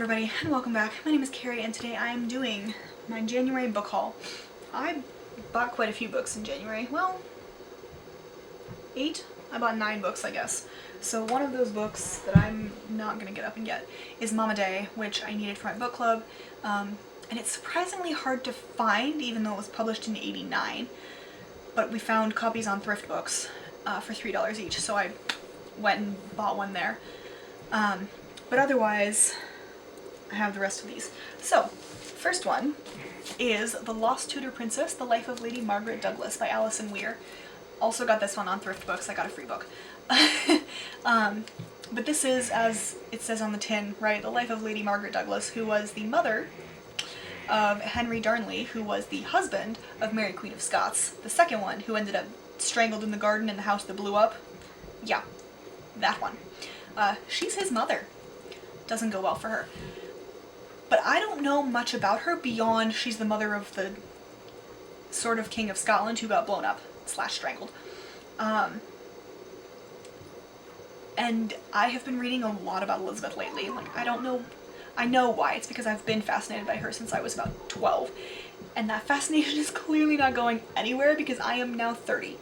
Everybody, and welcome back. My name is Kari, and today I am doing my January book haul. I bought quite a few books in January. Well, 8? I bought 9 books, I guess. So one of those books that I'm not going to get up and get is Mama Day, which I needed for my book club. And it's surprisingly hard to find, even though it was published in '89. But we found copies on Thrift Books for $3 each, so I went and bought one there. But otherwise, I have the rest of these. So, first one is The Lost Tudor Princess, The Life of Lady Margaret Douglas by Alison Weir. Also got this one on Thrift Books. I got a free book. But this is, as it says on the tin, right, the life of Lady Margaret Douglas, who was the mother of Henry Darnley, who was the husband of Mary Queen of Scots. The second one, who ended up strangled in the garden in the house that blew up. Yeah, that one. She's his mother. Doesn't go well for her. But I don't know much about her beyond she's the mother of the sort of King of Scotland who got blown up / strangled. And I have been reading a lot about Elizabeth lately. Like, I know why. It's because I've been fascinated by her since I was about 12. And that fascination is clearly not going anywhere because I am now 30.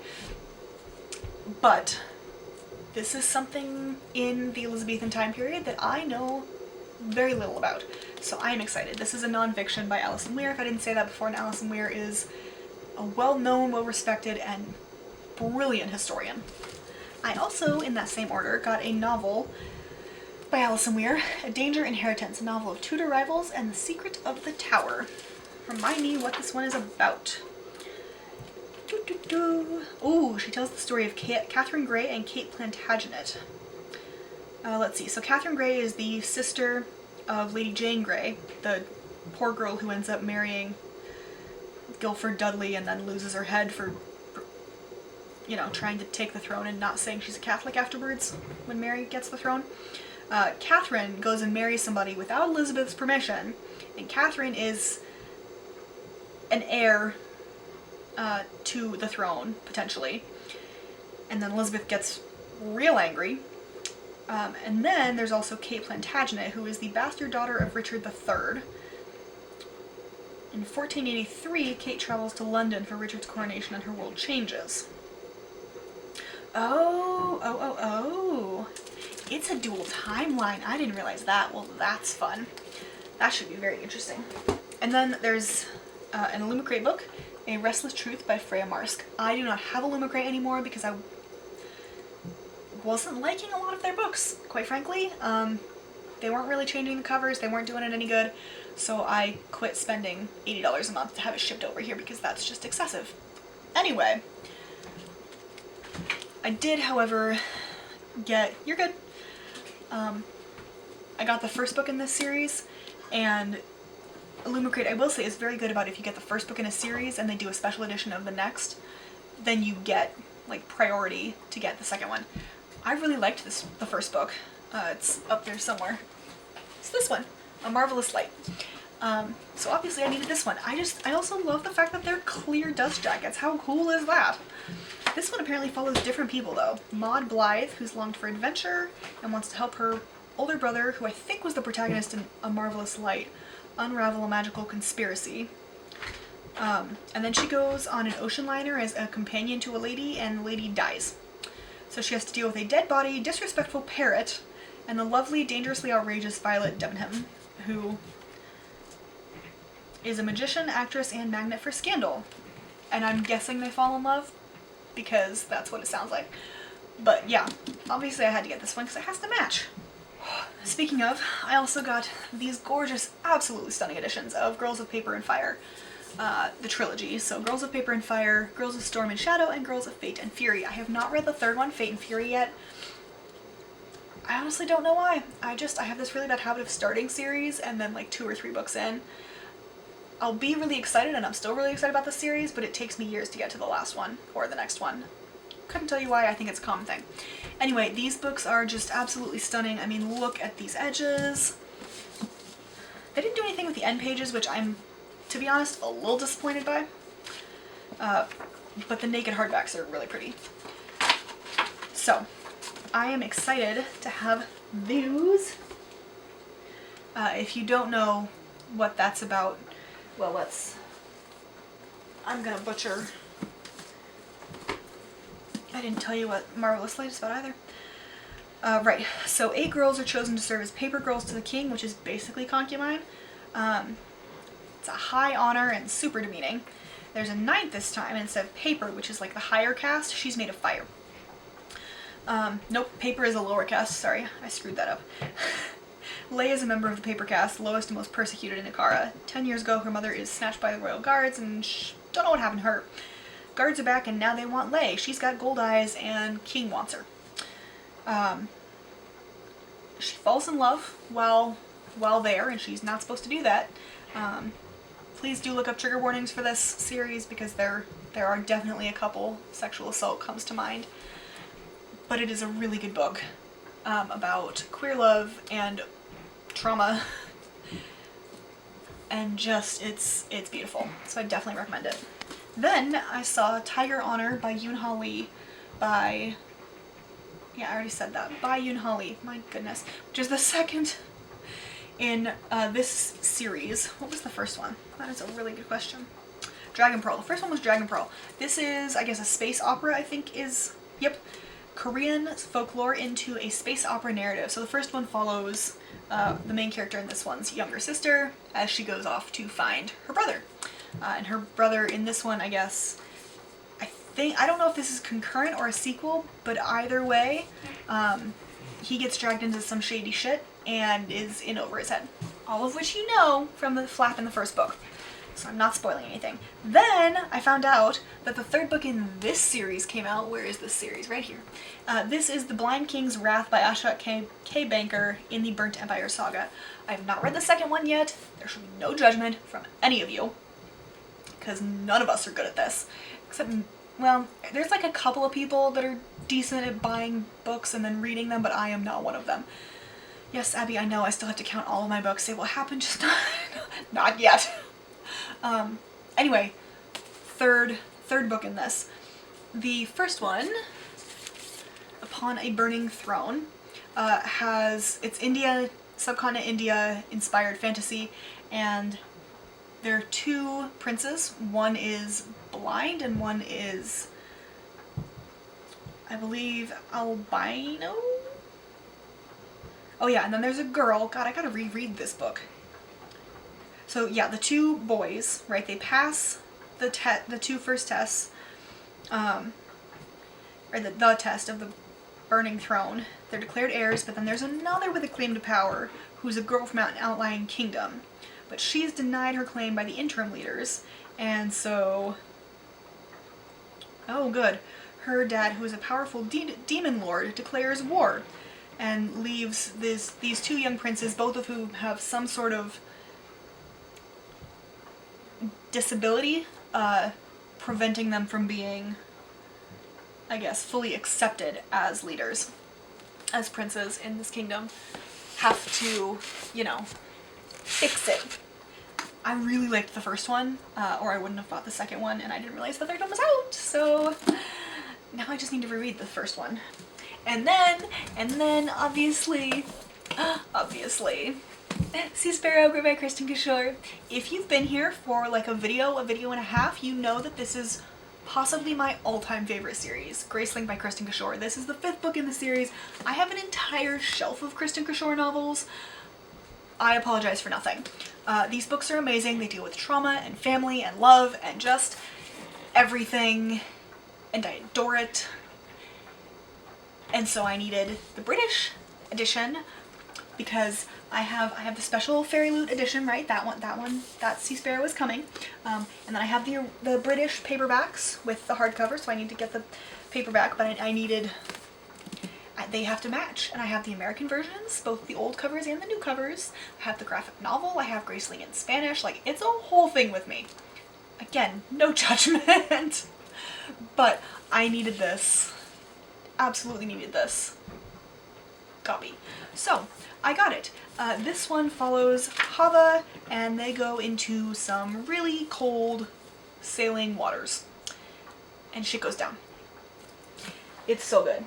But this is something in the Elizabethan time period that I know very little about. So I am excited. This is a nonfiction by Alison Weir, if I didn't say that before, and Alison Weir is a well-known, well-respected, and brilliant historian. I also, in that same order, got a novel by Alison Weir, A Danger Inheritance, a novel of Tudor rivals and the Secret of the Tower. Remind me what this one is about. Ooh, she tells the story of Catherine Grey and Kate Plantagenet. Let's see, so Catherine Grey is the sister of Lady Jane Grey, the poor girl who ends up marrying Guilford Dudley and then loses her head for, you know, trying to take the throne and not saying she's a Catholic afterwards when Mary gets the throne. Catherine goes and marries somebody without Elizabeth's permission, and Catherine is an heir to the throne, potentially. And then Elizabeth gets real angry. And then there's also Kate Plantagenet, who is the bastard daughter of Richard III. In 1483, Kate travels to London for Richard's coronation and her world changes. Oh. It's a dual timeline. I didn't realize that. Well, that's fun. That should be very interesting. And then there's an Illumicrate book, A Restless Truth by Freya Marsk. I do not have Illumicrate anymore because I wasn't liking a lot of their books, quite frankly. They weren't really changing the covers, they weren't doing it any good, so I quit spending $80 a month to have it shipped over here because that's just excessive. Anyway, I did, however, get... You're good. I got the first book in this series, and Illumicrate, I will say, is very good about if you get the first book in a series and they do a special edition of the next, then you get, like, priority to get the second one. I really liked the first book. It's up there somewhere. It's this one, A Marvelous Light. So obviously I needed this one. I also love the fact that they're clear dust jackets. How cool is that? This one apparently follows different people though. Maud Blythe, who's longed for adventure and wants to help her older brother, who I think was the protagonist in A Marvelous Light, unravel a magical conspiracy. And then she goes on an ocean liner as a companion to a lady, and the lady dies. So she has to deal with a dead body, disrespectful parrot, and the lovely, dangerously outrageous Violet Debenham, who is a magician, actress, and magnet for scandal. And I'm guessing they fall in love, because that's what it sounds like. But yeah, obviously I had to get this one because it has to match. Speaking of, I also got these gorgeous, absolutely stunning editions of Girls of Paper and Fire. The trilogy. So Girls of Paper and Fire, Girls of Storm and Shadow, and Girls of Fate and Fury. I have not read the third one, Fate and Fury, yet. I honestly don't know why. I have this really bad habit of starting series and then like 2 or 3 books in, I'll be really excited, and I'm still really excited about the series, but it takes me years to get to the last one or the next one. Couldn't tell you why. I think it's a common thing. Anyway, these books are just absolutely stunning. I mean, look at these edges. They didn't do anything with the end pages, which I'm, to be honest, a little disappointed by. But the naked hardbacks are really pretty. So, I am excited to have those. If you don't know what that's about, well, I'm gonna butcher. I didn't tell you what Marvelous Light is about either. Right, so 8 girls are chosen to serve as paper girls to the king, which is basically concubine. It's a high honor and super demeaning. There's a 9th this time, and instead of paper, which is like the higher caste, she's made of fire. Nope, paper is a lower caste, sorry, I screwed that up. Leia is a member of the paper caste, lowest and most persecuted in Ikara. 10 years ago, her mother is snatched by the royal guards, and don't know what happened to her. Guards are back, and now they want Leia. She's got gold eyes, and King wants her. She falls in love while there, and she's not supposed to do that. Please do look up trigger warnings for this series, because there are definitely a couple. Sexual assault comes to mind. But it is a really good book about queer love and trauma. And just, it's beautiful. So I definitely recommend it. Then I saw Tiger Honor by Yoon-ha Lee yeah, I already said that. By Yoon-ha Lee. My goodness. Which is the second in this series. What was the first one? That is a really good question. Dragon Pearl. The first one was Dragon Pearl. This is, I guess, a space opera, I think is, yep, Korean folklore into a space opera narrative. So the first one follows the main character in this one's younger sister as she goes off to find her brother. And her brother in this one, I guess, I don't know if this is concurrent or a sequel, but either way, he gets dragged into some shady shit and is in over his head. All of which you know from the flap in the first book. So I'm not spoiling anything. Then I found out that the 3rd book in this series came out. Where is this series? Right here. This is The Blind King's Wrath by Ashok K. Banker in the Burnt Empire Saga. I have not read the 2nd one yet. There should be no judgment from any of you, because none of us are good at this. Except, well, there's like a couple of people that are decent at buying books and then reading them, but I am not one of them. Yes, Abby, I know I still have to count all of my books. It will happen, just not yet. Anyway, third book in this. The first one, Upon a Burning Throne, it's India, subcontinent India inspired fantasy, and there are 2 princes. One is blind and one is, I believe, albino? Oh yeah, and then there's a girl. God, I gotta reread this book. So yeah, the 2 boys, right, they pass the 2 first tests, or the test of the Burning Throne. They're declared heirs, but then there's another with a claim to power who's a girl from an outlying kingdom. But she's denied her claim by the interim leaders, and so, oh good, her dad, who is a powerful demon lord, declares war and leaves these 2 young princes, both of whom have some sort of disability, preventing them from being, I guess, fully accepted as leaders, as princes in this kingdom, have to, you know, fix it. I really liked the first one, or I wouldn't have bought the second one, and I didn't realize the third one was out, so now I just need to reread the first one. And then, obviously, Sea Sparrow by Kristen Kishore. If you've been here for like a video and a half, you know that this is possibly my all-time favorite series, Graceling by Kristen Kishore. This is the 5th book in the series. I have an entire shelf of Kristen Kishore novels. I apologize for nothing. These books are amazing. They deal with trauma and family and love and just everything, and I adore it. And so I needed the British edition because I have the special Fairy Loot edition, right? That Sea Sparrow is coming. And then I have the British paperbacks with the hardcover, so I need to get the paperback, but I needed, they have to match. And I have the American versions, both the old covers and the new covers. I have the graphic novel, I have Graceling in Spanish, like, it's a whole thing with me. Again, no judgment. But I needed this. Absolutely needed this copy. So, I got it. This one follows Hava, and they go into some really cold sailing waters. And shit goes down. It's so good.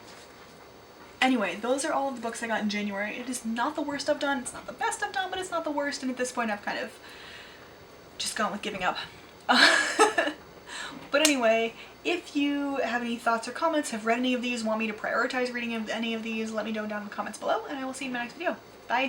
Anyway, those are all of the books I got in January. It is not the worst I've done, it's not the best I've done, but it's not the worst, and at this point I've kind of just gone with giving up. But anyway, if you have any thoughts or comments, have read any of these, want me to prioritize reading any of these, let me know down in the comments below, and I will see you in my next video. Bye!